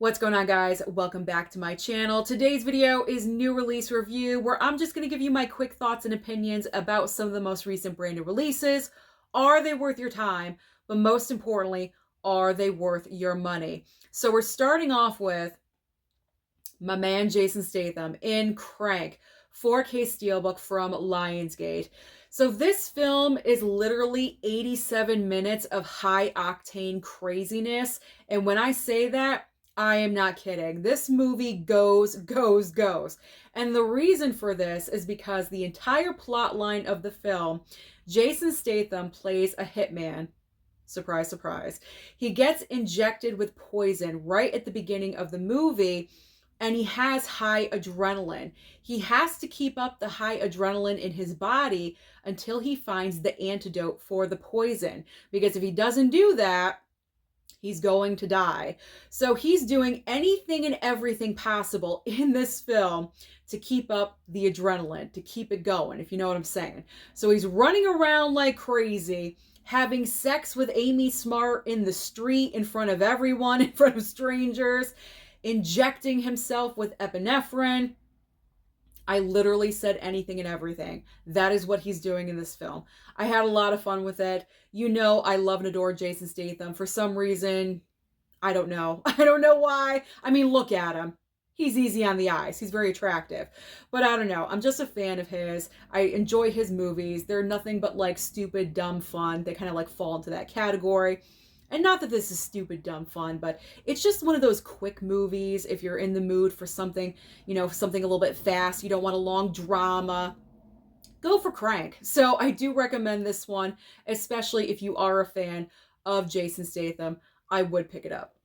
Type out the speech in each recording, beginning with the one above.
What's going on, guys? Welcome back to my channel. Today's video is new release review where I'm just going to give you my quick thoughts and opinions about some of the most recent brand new releases. Are they worth your time? But most importantly, are they worth your money? So we're starting off with my man Jason Statham in Crank, 4K Steelbook from Lionsgate. So this film is literally 87 minutes of high octane craziness. And when I say that, I am not kidding. This movie goes. And the reason for this is because the entire plot line of the film, Jason Statham plays a hitman. Surprise, surprise. He gets injected with poison right at the beginning of the movie, and he has high adrenaline. He has to keep up the high adrenaline in his body until he finds the antidote for the poison. Because if he doesn't do that, he's going to die. So he's doing anything and everything possible in this film to keep up the adrenaline, to keep it going, if you know what I'm saying. So he's running around like crazy, having sex with Amy Smart in the street in front of everyone, in front of strangers, injecting himself with epinephrine. I literally said anything and everything. That is what he's doing in this film. I had a lot of fun with it. You know, I love and adore Jason Statham. For some reason, I don't know. I don't know why. I mean, look at him. He's easy on the eyes. He's very attractive. But I don't know. I'm just a fan of his. I enjoy his movies. They're nothing but like stupid, dumb fun. They kind of like fall into that category. And not that this is stupid, dumb fun, but it's just one of those quick movies. If you're in the mood for something, you know, something a little bit fast, you don't want a long drama, go for Crank. So I do recommend this one, especially if you are a fan of Jason Statham. I would pick it up.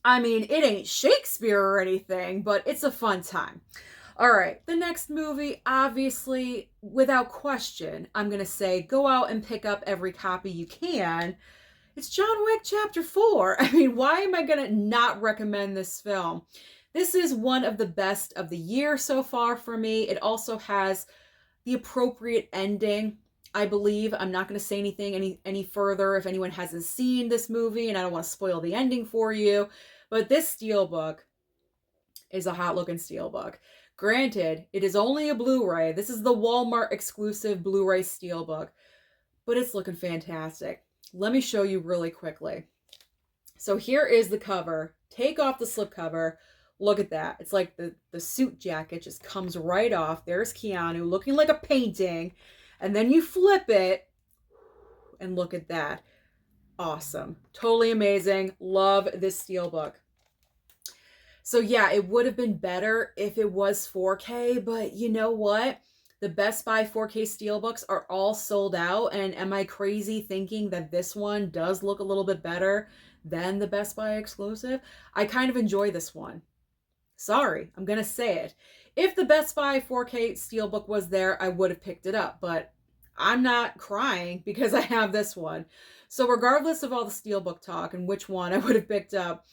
I mean, it ain't Shakespeare or anything, but it's a fun time. All right, the next movie, obviously, without question, I'm going to say go out and pick up every copy you can. It's John Wick Chapter 4. I mean, why am I going to not recommend this film? This is one of the best of the year so far for me. It also has the appropriate ending, I believe. I'm not going to say anything any further if anyone hasn't seen this movie, and I don't want to spoil the ending for you. But this Steelbook is a hot-looking Steelbook. Granted, it is only a Blu-ray. This is the Walmart exclusive Blu-ray Steelbook, but it's looking fantastic. Let me show you really quickly. So here is the cover. Take off the slipcover. Look at that. It's like the suit jacket just comes right off. There's Keanu looking like a painting. And then you flip it and look at that. Awesome. Totally amazing. Love this Steelbook. So yeah, it would have been better if it was 4K, but you know what? The Best Buy 4K Steelbooks are all sold out, and am I crazy thinking that this one does look a little bit better than the Best Buy exclusive? I kind of enjoy this one. Sorry, I'm going to say it. If the Best Buy 4K Steelbook was there, I would have picked it up, but I'm not crying because I have this one. So regardless of all the Steelbook talk and which one I would have picked up,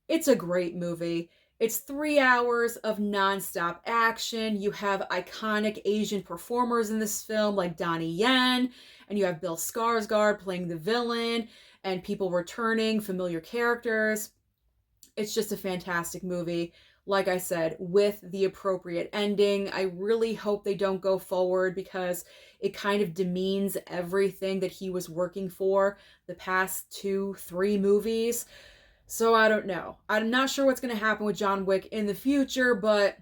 it's a great movie. It's 3 hours of nonstop action. You have iconic Asian performers in this film like Donnie Yen, and you have Bill Skarsgård playing the villain, and people returning, familiar characters. It's just a fantastic movie. Like I said, with the appropriate ending. I really hope they don't go forward because it kind of demeans everything that he was working for the past 2-3 movies. So I don't know. I'm not sure what's going to happen with John Wick in the future, but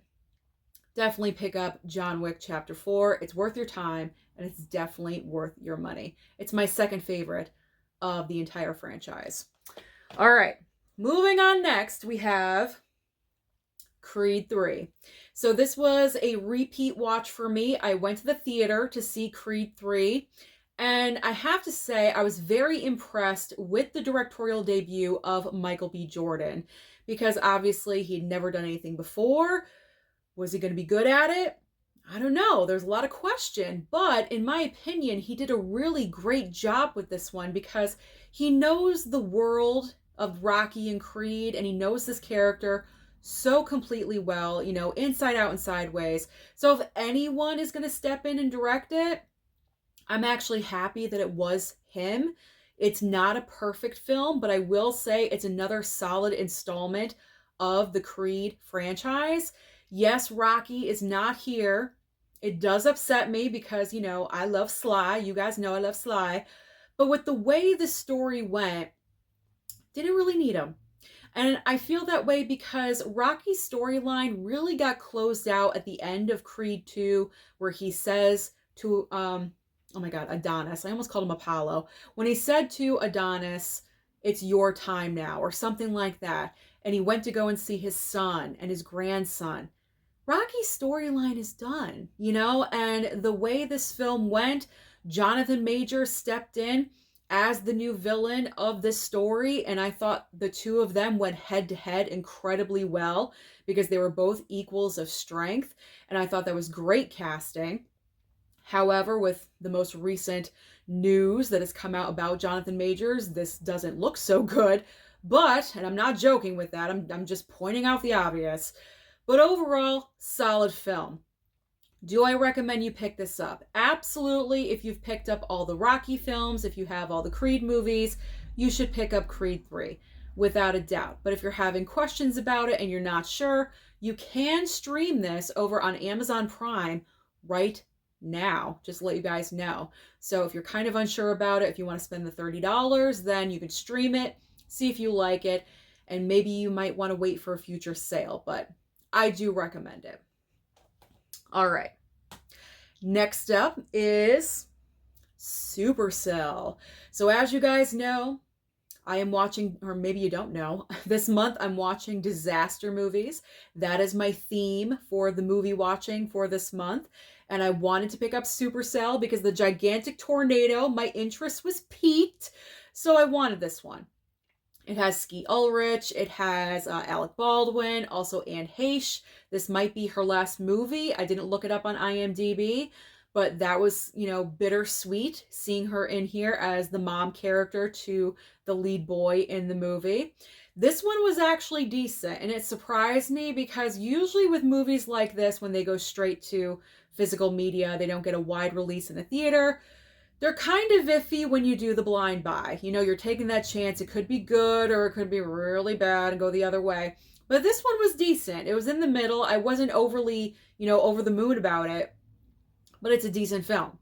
definitely pick up John Wick Chapter 4. It's worth your time, and it's definitely worth your money. It's my second favorite of the entire franchise. All right, moving on next, we have Creed 3. So this was a repeat watch for me. I went to the theater to see Creed 3. And I have to say, I was very impressed with the directorial debut of Michael B. Jordan, because obviously he'd never done anything before. Was he going to be good at it? I don't know. There's a lot of question, but in my opinion, he did a really great job with this one because he knows the world of Rocky and Creed, and he knows this character so completely well, you know, inside out and sideways. So if anyone is going to step in and direct it, I'm actually happy that it was him. It's not a perfect film, but I will say it's another solid installment of the Creed franchise. Yes, Rocky is not here. It does upset me because, you know, I love Sly. You guys know I love Sly. But with the way the story went, didn't really need him. And I feel that way because Rocky's storyline really got closed out at the end of Creed 2, where he says to, oh my God, Adonis. I almost called him Apollo. When he said to Adonis, it's your time now, or something like that. And he went to go and see his son and his grandson. Rocky's storyline is done, you know, and the way this film went, Jonathan Majors stepped in as the new villain of this story, and I thought the two of them went head to head incredibly well because they were both equals of strength, and I thought that was great casting. However, with the most recent news that has come out about Jonathan Majors, this doesn't look so good. But, and I'm not joking with that, I'm just pointing out the obvious, but overall, solid film. Do I recommend you pick this up? Absolutely. If you've picked up all the Rocky films, if you have all the Creed movies, you should pick up Creed 3, without a doubt. But if you're having questions about it and you're not sure, you can stream this over on Amazon Prime right now, just to let you guys know. So if you're kind of unsure about it, if you want to spend the $30, then you can stream it, see if you like it, and maybe you might want to wait for a future sale, but I do recommend it. All right. Next up is Supercell. So as you guys know, I am watching, or maybe you don't know, this month I'm watching disaster movies. That is my theme for the movie watching for this month. And I wanted to pick up Supercell because the gigantic tornado, my interest was piqued. So I wanted this one. It has Skeet Ulrich, it has Alec Baldwin, also Anne Heche. This might be her last movie. I didn't look it up on IMDb, but that was, you know, bittersweet seeing her in here as the mom character to the lead boy in the movie. This one was actually decent, and it surprised me because usually with movies like this, when they go straight to physical media, they don't get a wide release in the theater. They're kind of iffy when you do the blind buy. You know, you're taking that chance. It could be good or it could be really bad and go the other way. But this one was decent. It was in the middle. I wasn't overly, you know, over the moon about it. But it's a decent film.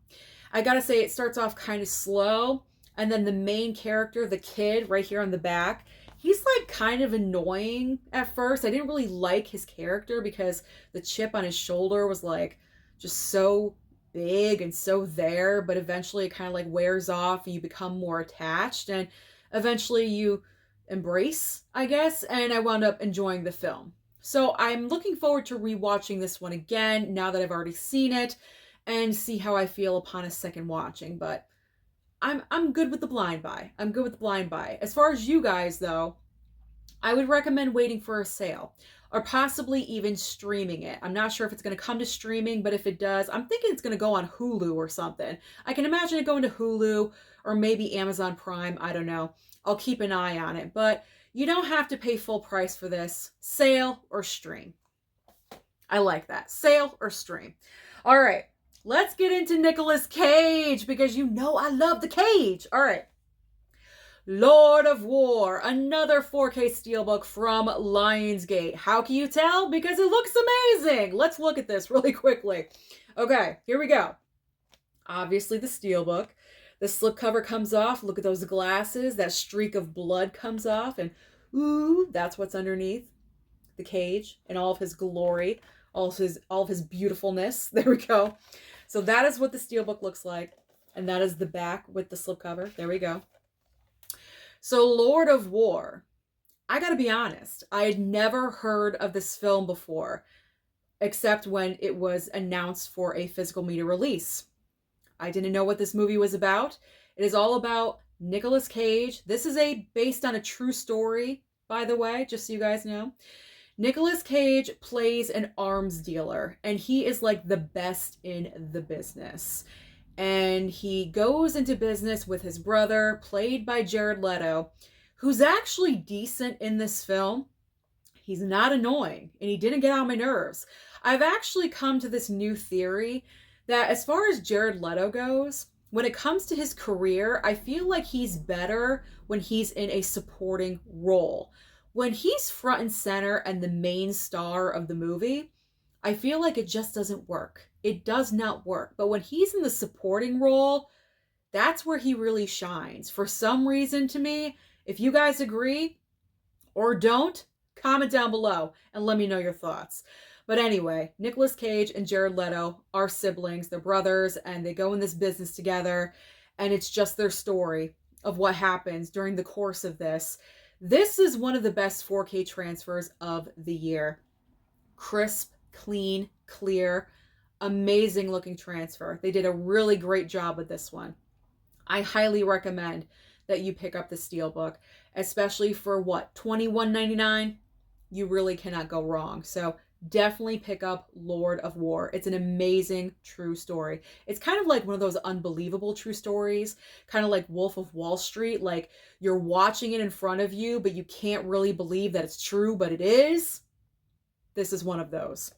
I gotta say, it starts off kind of slow. And then the main character, the kid right here on the back, he's like kind of annoying at first. I didn't really like his character because the chip on his shoulder was like just so big and so there, but eventually it kind of like wears off and you become more attached and eventually you embrace, I guess, and I wound up enjoying the film. So I'm looking forward to rewatching this one again now that I've already seen it and see how I feel upon a second watching, but I'm good with the blind buy. I'm good with the blind buy. As far as you guys though, I would recommend waiting for a sale or possibly even streaming it. I'm not sure if it's going to come to streaming, but if it does, I'm thinking it's going to go on Hulu or something. I can imagine it going to Hulu or maybe Amazon Prime. I don't know. I'll keep an eye on it, but you don't have to pay full price for this. Sale or stream. I like that. Sale or stream. All right. Let's get into Nicolas Cage because you know I love the Cage. All right. Lord of War, another 4K Steelbook from Lionsgate. How can you tell? Because it looks amazing. Let's look at this really quickly. Okay, here we go. Obviously the Steelbook. The slipcover comes off. Look at those glasses. That streak of blood comes off. And ooh, that's what's underneath the Cage in all of his glory, all of his beautifulness. There we go. So that is what the Steelbook looks like. And that is the back with the slipcover. There we go. So Lord of War, I gotta be honest, I had never heard of this film before, except when it was announced for a physical media release. I didn't know what this movie was about. It is all about Nicolas Cage. This is based on a true story, by the way, just so you guys know. Nicolas Cage plays an arms dealer, and he is like the best in the business. And he goes into business with his brother, played by Jared Leto, who's actually decent in this film. He's not annoying, and he didn't get on my nerves. I've actually come to this new theory that as far as Jared Leto goes, when it comes to his career, I feel like he's better when he's in a supporting role. When he's front and center and the main star of the movie, I feel like it just doesn't work. It does not work. But when he's in the supporting role, that's where he really shines. For some reason, to me, if you guys agree or don't, comment down below and let me know your thoughts. But anyway, Nicolas Cage and Jared Leto are siblings, they're brothers, and they go in this business together, and it's just their story of what happens during the course of this. This is one of the best 4K transfers of the year. Crisp, clean, clear, amazing looking transfer. They did a really great job with this one. I highly recommend that you pick up the Steelbook, especially for what, $21.99? You really cannot go wrong. So definitely pick up Lord of War. It's an amazing true story. It's kind of like one of those unbelievable true stories, kind of like Wolf of Wall Street. Like you're watching it in front of you, but you can't really believe that it's true, but it is. This is one of those.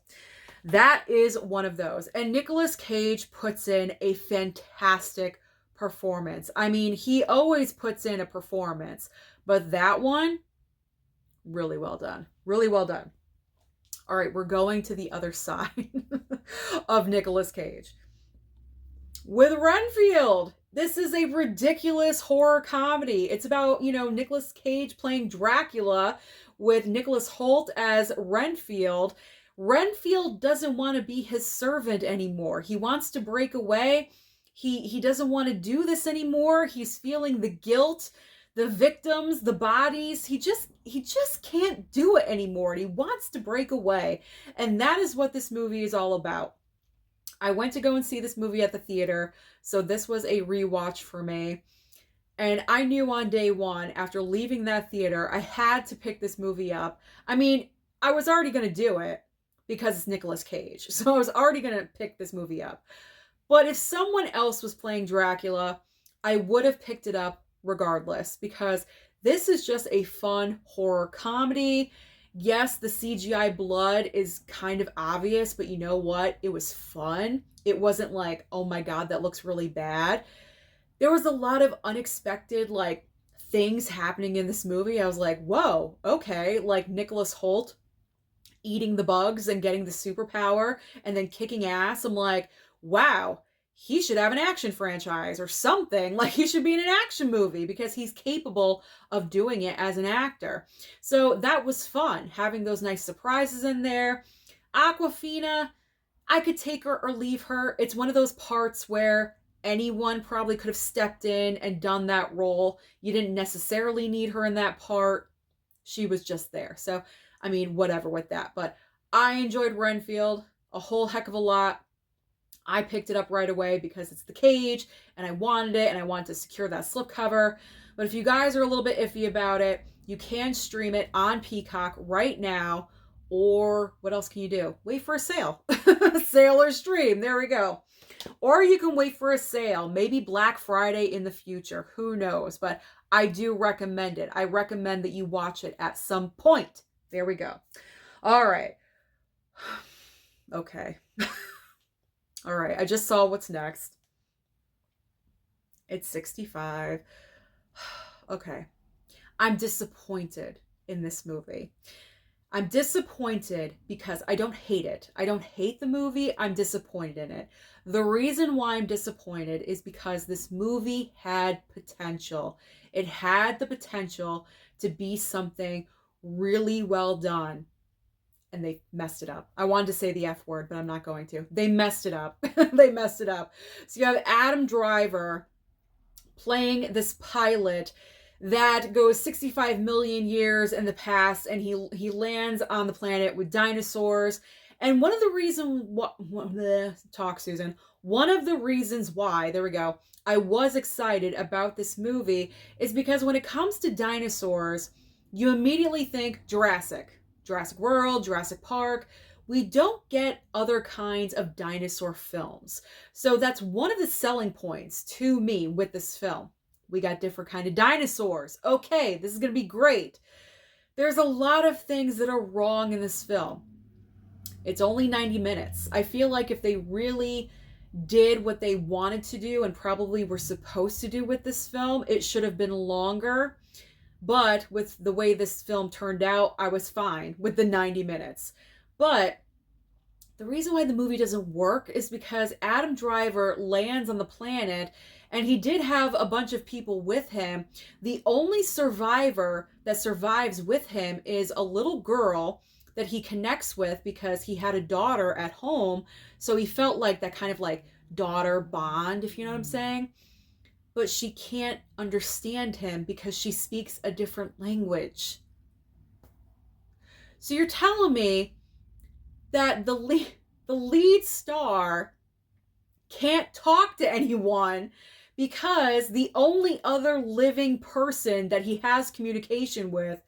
That is one of those. And Nicolas Cage puts in a fantastic performance. I mean, he always puts in a performance, but that one, really well done. Really well done. All right, we're going to the other side of Nicolas Cage. With Renfield, this is a ridiculous horror comedy. It's about, Nicolas Cage playing Dracula with Nicholas Hoult as Renfield. Renfield doesn't want to be his servant anymore. He wants to break away. He doesn't want to do this anymore. He's feeling the guilt, the victims, the bodies. He just can't do it anymore. And he wants to break away. And that is what this movie is all about. I went to go and see this movie at the theater, so this was a rewatch for me. And I knew on day one, after leaving that theater, I had to pick this movie up. I mean, I was already going to do it because it's Nicolas Cage. So I was already going to pick this movie up. But if someone else was playing Dracula, I would have picked it up regardless, because this is just a fun horror comedy. Yes, the CGI blood is kind of obvious, but you know what? It was fun. It wasn't like, oh my God, that looks really bad. There was a lot of unexpected, things happening in this movie. I was like, whoa, okay. Like Nicholas Hoult eating the bugs and getting the superpower and then kicking ass. I'm like, wow, he should have an action franchise or something. Like he should be in an action movie because he's capable of doing it as an actor. So that was fun, having those nice surprises in there. Awkwafina, I could take her or leave her. It's one of those parts where anyone probably could have stepped in and done that role. You didn't necessarily need her in that part. She was just there. So, I mean, whatever with that. But I enjoyed Renfield a whole heck of a lot. I picked it up right away because it's the Cage and I wanted it and I wanted to secure that slipcover. But if you guys are a little bit iffy about it, you can stream it on Peacock right now. Or what else can you do? Wait for a sale. Sale or stream. There we go. Or you can wait for a sale. Maybe Black Friday in the future. Who knows? But I do recommend it. I recommend that you watch it at some point. There we go. All right. Okay. All right, I just saw what's next. It's 65. Okay. I'm disappointed in this movie. I'm disappointed because I don't hate it. I don't hate the movie. I'm disappointed in it. The reason why I'm disappointed is because this movie had potential. It had the potential to be something really well done. And they messed it up. I wanted to say the F word, but I'm not going to. They messed it up. They messed it up. So you have Adam Driver playing this pilot that goes 65 million years in the past, and he lands on the planet with dinosaurs. And one of the reasons, one of the reasons why, there we go, I was excited about this movie is because when it comes to dinosaurs, you immediately think Jurassic World, Jurassic Park. We don't get other kinds of dinosaur films. So that's one of the selling points to me with this film. We got different kind of dinosaurs. Okay, this is going to be great. There's a lot of things that are wrong in this film. It's only 90 minutes. I feel like if they really did what they wanted to do and probably were supposed to do with this film. It should have been longer, but with the way this film turned out, I was fine with the 90 minutes. But the reason why the movie doesn't work is because Adam Driver lands on the planet, and he did have a bunch of people with him. The only survivor that survives with him is a little girl that he connects with because he had a daughter at home. So he felt like that kind of like daughter bond, if you know what I'm saying. But she can't understand him because she speaks a different language. So you're telling me that the lead star can't talk to anyone because the only other living person that he has communication with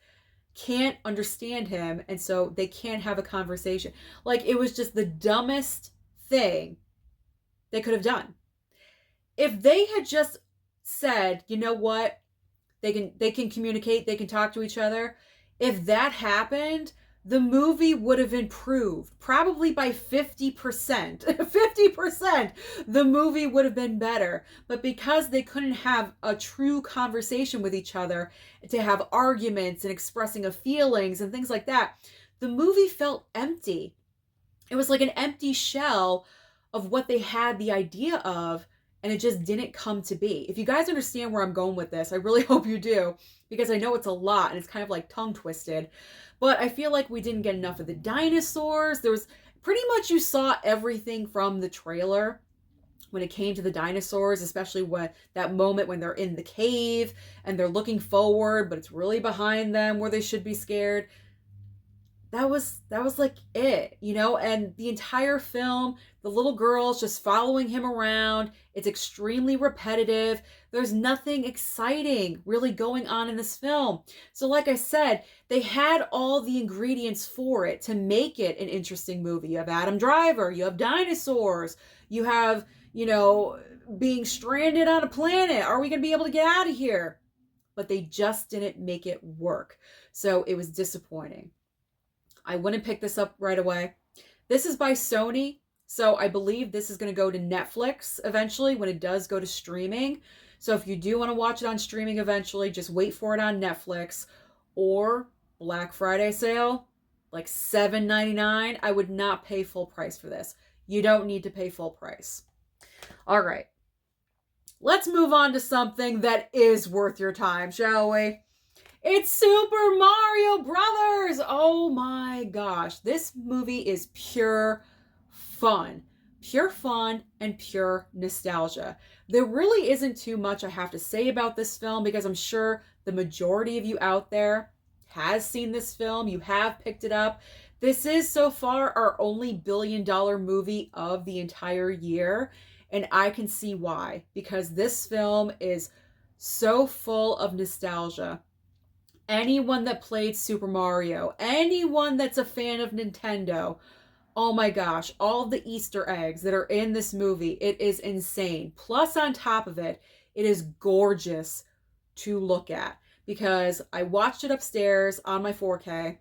can't understand him, and so they can't have a conversation. Like, it was just the dumbest thing they could have done. If they had just said, you know what, they can communicate, they can talk to each other. If that happened, the movie would have improved probably by 50%. 50%, the movie would have been better. But because they couldn't have a true conversation with each other, to have arguments and expressing of feelings and things like that, the movie felt empty. It was like an empty shell of what they had the idea of, and it just didn't come to be. If you guys understand where I'm going with this, I really hope you do, because I know it's a lot and it's kind of like tongue twisted. But I feel like we didn't get enough of the dinosaurs. There was pretty much, you saw everything from the trailer when it came to the dinosaurs, especially when that moment when they're in the cave and they're looking forward, but it's really behind them where they should be scared. That was like it, you know. And the entire film, the little girl's just following him around. It's extremely repetitive. There's nothing exciting really going on in this film. So like I said, they had all the ingredients for it to make it an interesting movie. You have Adam Driver, you have dinosaurs, you have, you know, being stranded on a planet. Are we going to be able to get out of here? But they just didn't make it work. So it was disappointing. I wouldn't pick this up right away. This is by Sony, so I believe this is going to go to Netflix eventually when it does go to streaming. So if you do want to watch it on streaming eventually, just wait for it on Netflix or Black Friday sale, like $7.99. I would not pay full price for this. You don't need to pay full price. All right. Let's move on to something that is worth your time, shall we? It's Super Mario Brothers. Oh my gosh. This movie is pure fun. Pure fun and pure nostalgia. There really isn't too much I have to say about this film because I'm sure the majority of you out there has seen this film. You have picked it up. This is so far our only billion-dollar movie of the entire year. And I can see why. Because this film is so full of nostalgia. Anyone that played Super Mario, anyone that's a fan of Nintendo, oh my gosh, all the Easter eggs that are in this movie, it is insane. Plus, on top of it, it is gorgeous to look at because I watched it upstairs on my 4K.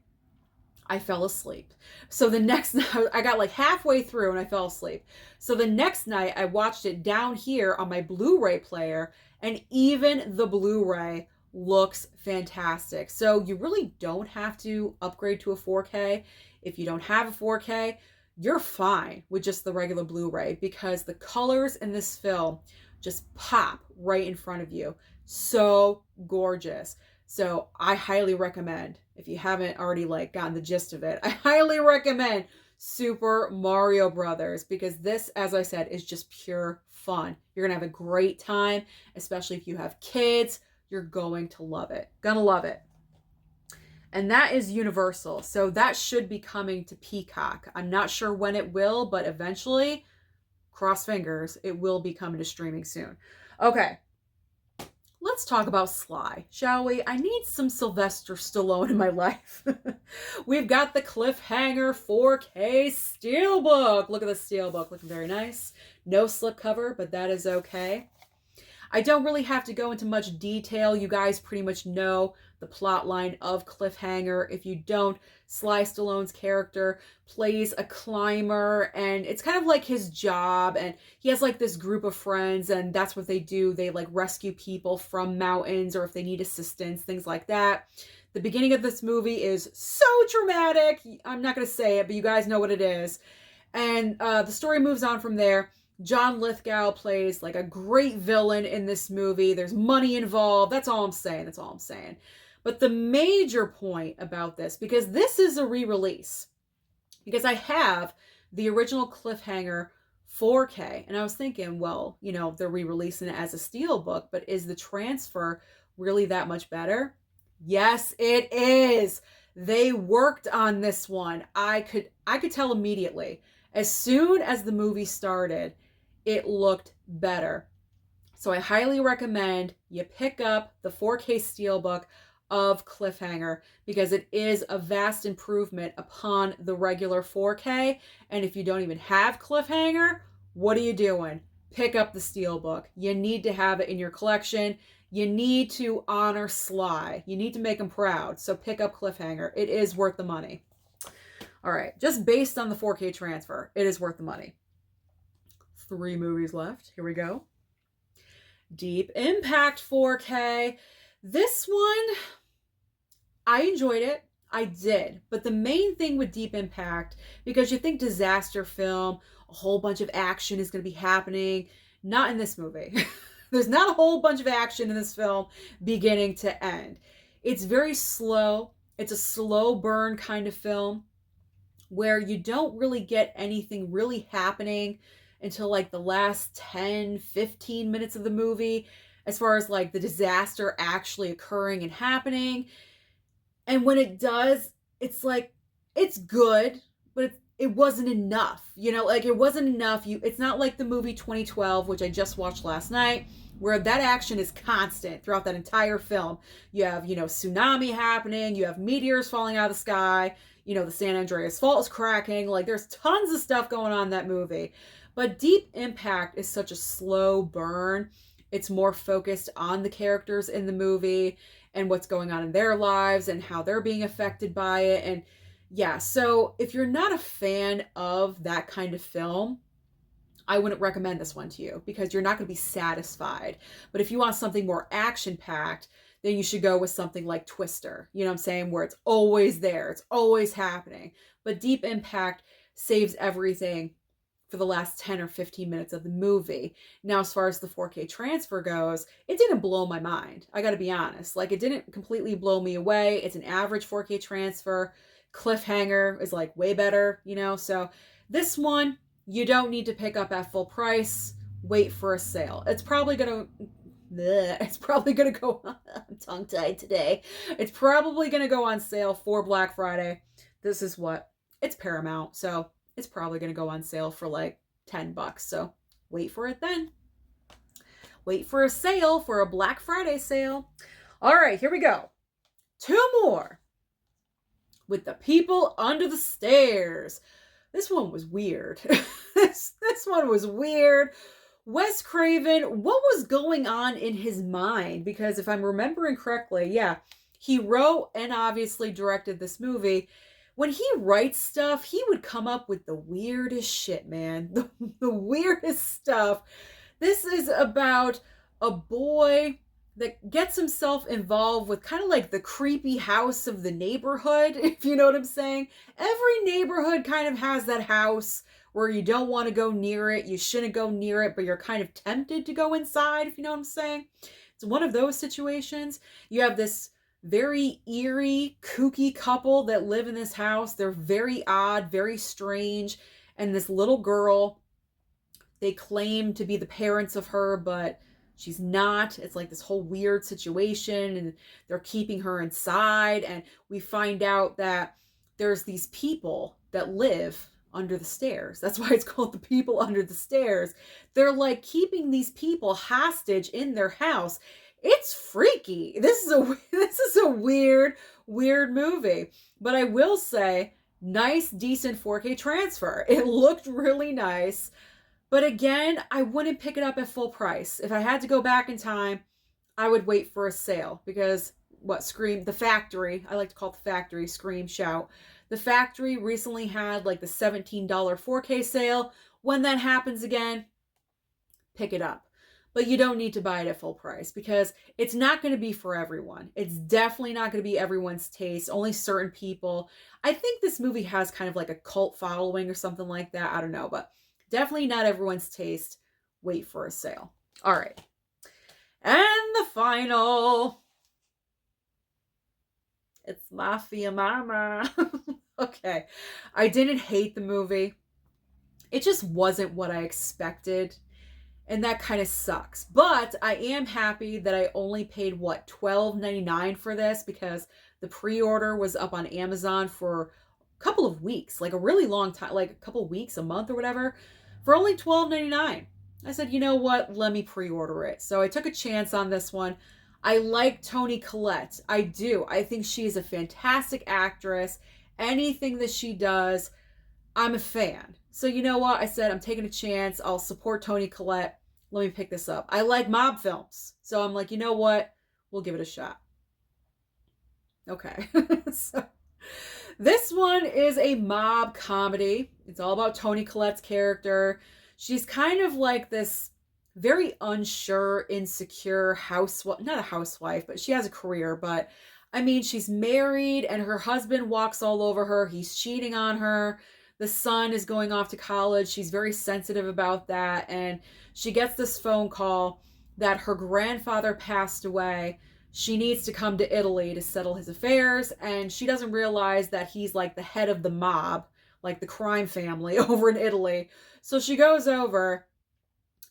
I fell asleep. So the next night, I got like halfway through and I fell asleep. So the next night, I watched it down here on my Blu-ray player, and even the Blu-ray looks fantastic. So you really don't have to upgrade to a 4K. If you don't have a 4K, you're fine with just the regular Blu-ray because the colors in this film just pop right in front of you. So gorgeous. So I highly recommend, if you haven't already like gotten the gist of it, I highly recommend Super Mario Brothers because this, as I said, is just pure fun. You're gonna have a great time, especially if you have kids. You're going to love it. Gonna love it. And that is Universal. So that should be coming to Peacock. I'm not sure when it will, but eventually, cross fingers, it will be coming to streaming soon. Okay. Let's talk about Sly, shall we? I need some Sylvester Stallone in my life. We've got the Cliffhanger 4K Steelbook. Look at the Steelbook, looking very nice. No slipcover, but that is okay. I don't really have to go into much detail. You guys pretty much know the plot line of Cliffhanger. If you don't, Sly Stallone's character plays a climber, and it's kind of like his job, and he has like this group of friends, and that's what they do. They like rescue people from mountains, or if they need assistance, things like that. The beginning of this movie is so dramatic. I'm not going to say it, but you guys know what it is. And the story moves on from there. John Lithgow plays like a great villain in this movie. There's money involved. That's all I'm saying. That's all I'm saying. But the major point about this, because this is a re-release, because I have the original Cliffhanger 4K, and I was thinking, well, you know, they're re-releasing it as a Steelbook, but is the transfer really that much better? Yes, it is. They worked on this one. I could tell immediately. As soon as the movie started, it looked better. So I highly recommend you pick up the 4K Steelbook of Cliffhanger, because it is a vast improvement upon the regular 4K. And if you don't even have Cliffhanger, what are you doing? Pick up the Steelbook. You need to have it in your collection. You need to honor Sly. You need to make him proud. So pick up Cliffhanger. It is worth the money. All right, just based on the 4K transfer, it is worth the money. 3 movies left. Here we go. Deep Impact 4K. This one, I enjoyed it. I did. But the main thing with Deep Impact, because you think disaster film, a whole bunch of action is going to be happening. Not in this movie. There's not a whole bunch of action in this film beginning to end. It's very slow. It's a slow burn kind of film where you don't really get anything really happening until like the last 10, 15 minutes of the movie, as far as like the disaster actually occurring and happening. And when it does, it's like, it's good, but it wasn't enough. You know, like it wasn't enough. It's not like the movie 2012, which I just watched last night, where that action is constant throughout that entire film. You have, you know, tsunami happening, you have meteors falling out of the sky, you know, the San Andreas Fault is cracking. Like there's tons of stuff going on in that movie. But Deep Impact is such a slow burn. It's more focused on the characters in the movie and what's going on in their lives and how they're being affected by it. And yeah, so if you're not a fan of that kind of film, I wouldn't recommend this one to you, because you're not going to be satisfied. But if you want something more action-packed, then you should go with something like Twister. You know what I'm saying? Where it's always there. It's always happening. But Deep Impact saves everything for the last 10 or 15 minutes of the movie. Now, as far as the 4K transfer goes, it didn't blow my mind. I got to be honest. Like, it didn't completely blow me away. It's an average 4K transfer. Cliffhanger is like way better, you know? So this one, you don't need to pick up at full price. Wait for a sale. It's probably going to go on. I'm tongue-tied today. It's probably going to go on sale for Black Friday. This is what? It's Paramount. So it's probably going to go on sale for like $10. So wait for it then. Wait for a sale, for a Black Friday sale. All right, here we go. 2 more. With The People Under the Stairs. This one was weird. this one was weird. Wes Craven, what was going on in his mind? Because if I'm remembering correctly, yeah, he wrote and obviously directed this movie. When he writes stuff, he would come up with the weirdest shit, man. The weirdest stuff. This is about a boy that gets himself involved with kind of like the creepy house of the neighborhood, if you know what I'm saying. Every neighborhood kind of has that house where you don't want to go near it, you shouldn't go near it, but you're kind of tempted to go inside, if you know what I'm saying. It's one of those situations. You have this very eerie, kooky couple that live in this house. They're very odd, very strange. And this little girl, they claim to be the parents of her, but she's not. It's like this whole weird situation, and they're keeping her inside. And we find out that there's these people that live under the stairs. That's why it's called The People Under the Stairs. They're like keeping these people hostage in their house. It's freaky. This is a weird movie. But I will say, nice, decent 4K transfer. It looked really nice. But again, I wouldn't pick it up at full price. If I had to go back in time, I would wait for a sale because Scream, the Factory, I like to call it the Factory, Scream, Shout. The Factory recently had like the $17 4K sale. When that happens again, pick it up. But you don't need to buy it at full price because it's not going to be for everyone. It's definitely not going to be everyone's taste, only certain people. I think this movie has kind of like a cult following or something like that. I don't know, but definitely not everyone's taste. Wait for a sale. All right. And the final. It's Mafia Mama. Okay. I didn't hate the movie. It just wasn't what I expected. And that kind of sucks. But I am happy that I only paid, $12.99 for this because the pre-order was up on Amazon for a couple of weeks, like a really long time, like a couple of weeks, a month or whatever, for only $12.99. I said, you know what? Let me pre-order it. So I took a chance on this one. I like Toni Collette. I do. I think she's a fantastic actress. Anything that she does, I'm a fan. So you know what? I said, I'm taking a chance. I'll support Toni Collette. Let me pick this up. I like mob films. So I'm like, you know what? We'll give it a shot. Okay. So this one is a mob comedy. It's all about Toni Collette's character. She's kind of like this very unsure, insecure housewife. Not a housewife, but she has a career. But I mean, she's married and her husband walks all over her. He's cheating on her. The son is going off to college. She's very sensitive about that. And she gets this phone call that her grandfather passed away. She needs to come to Italy to settle his affairs. And she doesn't realize that he's like the head of the mob, like the crime family over in Italy. So she goes over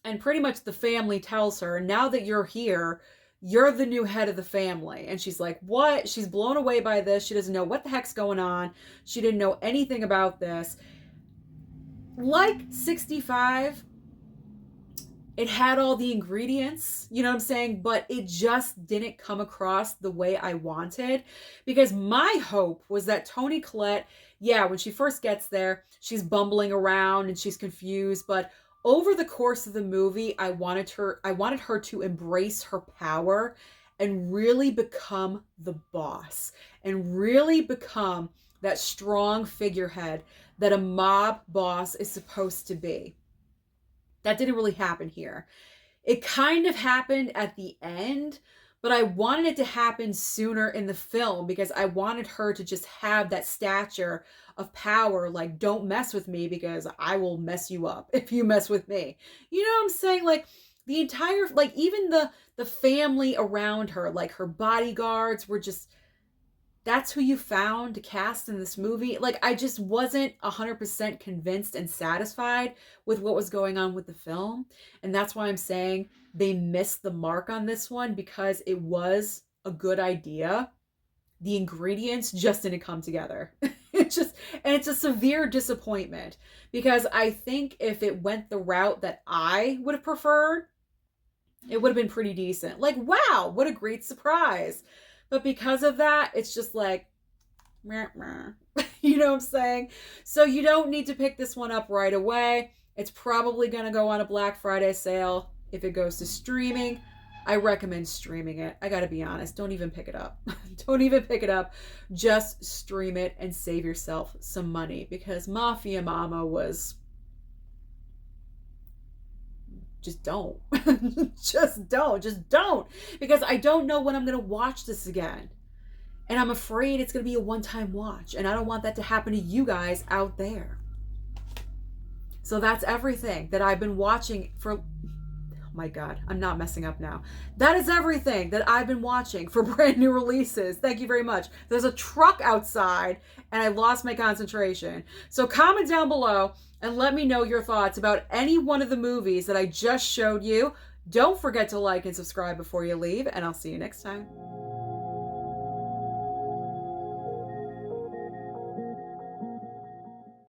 and pretty much the family tells her, now that you're here, you're the new head of the family. And she's like, what? She's blown away by this. She doesn't know what the heck's going on. She didn't know anything about this. Like 65, it had all the ingredients, you know what I'm saying? But it just didn't come across the way I wanted. Because my hope was that Toni Collette, yeah, when she first gets there, she's bumbling around and she's confused. But over the course of the movie, I wanted her to embrace her power and really become the boss and really become that strong figurehead that a mob boss is supposed to be. That didn't really happen here. It kind of happened at the end, but I wanted it to happen sooner in the film because I wanted her to just have that stature of power, like, don't mess with me because I will mess you up if you mess with me. You know what I'm saying? Like, the entire, like, even the family around her, like her bodyguards were just, that's who you found to cast in this movie. Like, I just wasn't 100% convinced and satisfied with what was going on with the film. And that's why I'm saying they missed the mark on this one because it was a good idea. The ingredients just didn't come together. It's a severe disappointment because I think if it went the route that I would have preferred, it would have been pretty decent. Like, wow, what a great surprise. But because of that, it's just like, meh, meh. You know what I'm saying? So you don't need to pick this one up right away. It's probably going to go on a Black Friday sale. If it goes to streaming, I recommend streaming it. I got to be honest. Don't even pick it up. Don't even pick it up. Just stream it and save yourself some money because Mafia Mama was... Just don't. Just don't. Because I don't know when I'm going to watch this again. And I'm afraid it's going to be a one-time watch. And I don't want that to happen to you guys out there. So that's everything that I've been watching for... Oh my God, I'm not messing up now. That is everything that I've been watching for brand new releases. Thank you very much. There's a truck outside and I lost my concentration. So comment down below and let me know your thoughts about any one of the movies that I just showed you. Don't forget to like and subscribe before you leave, and I'll see you next time.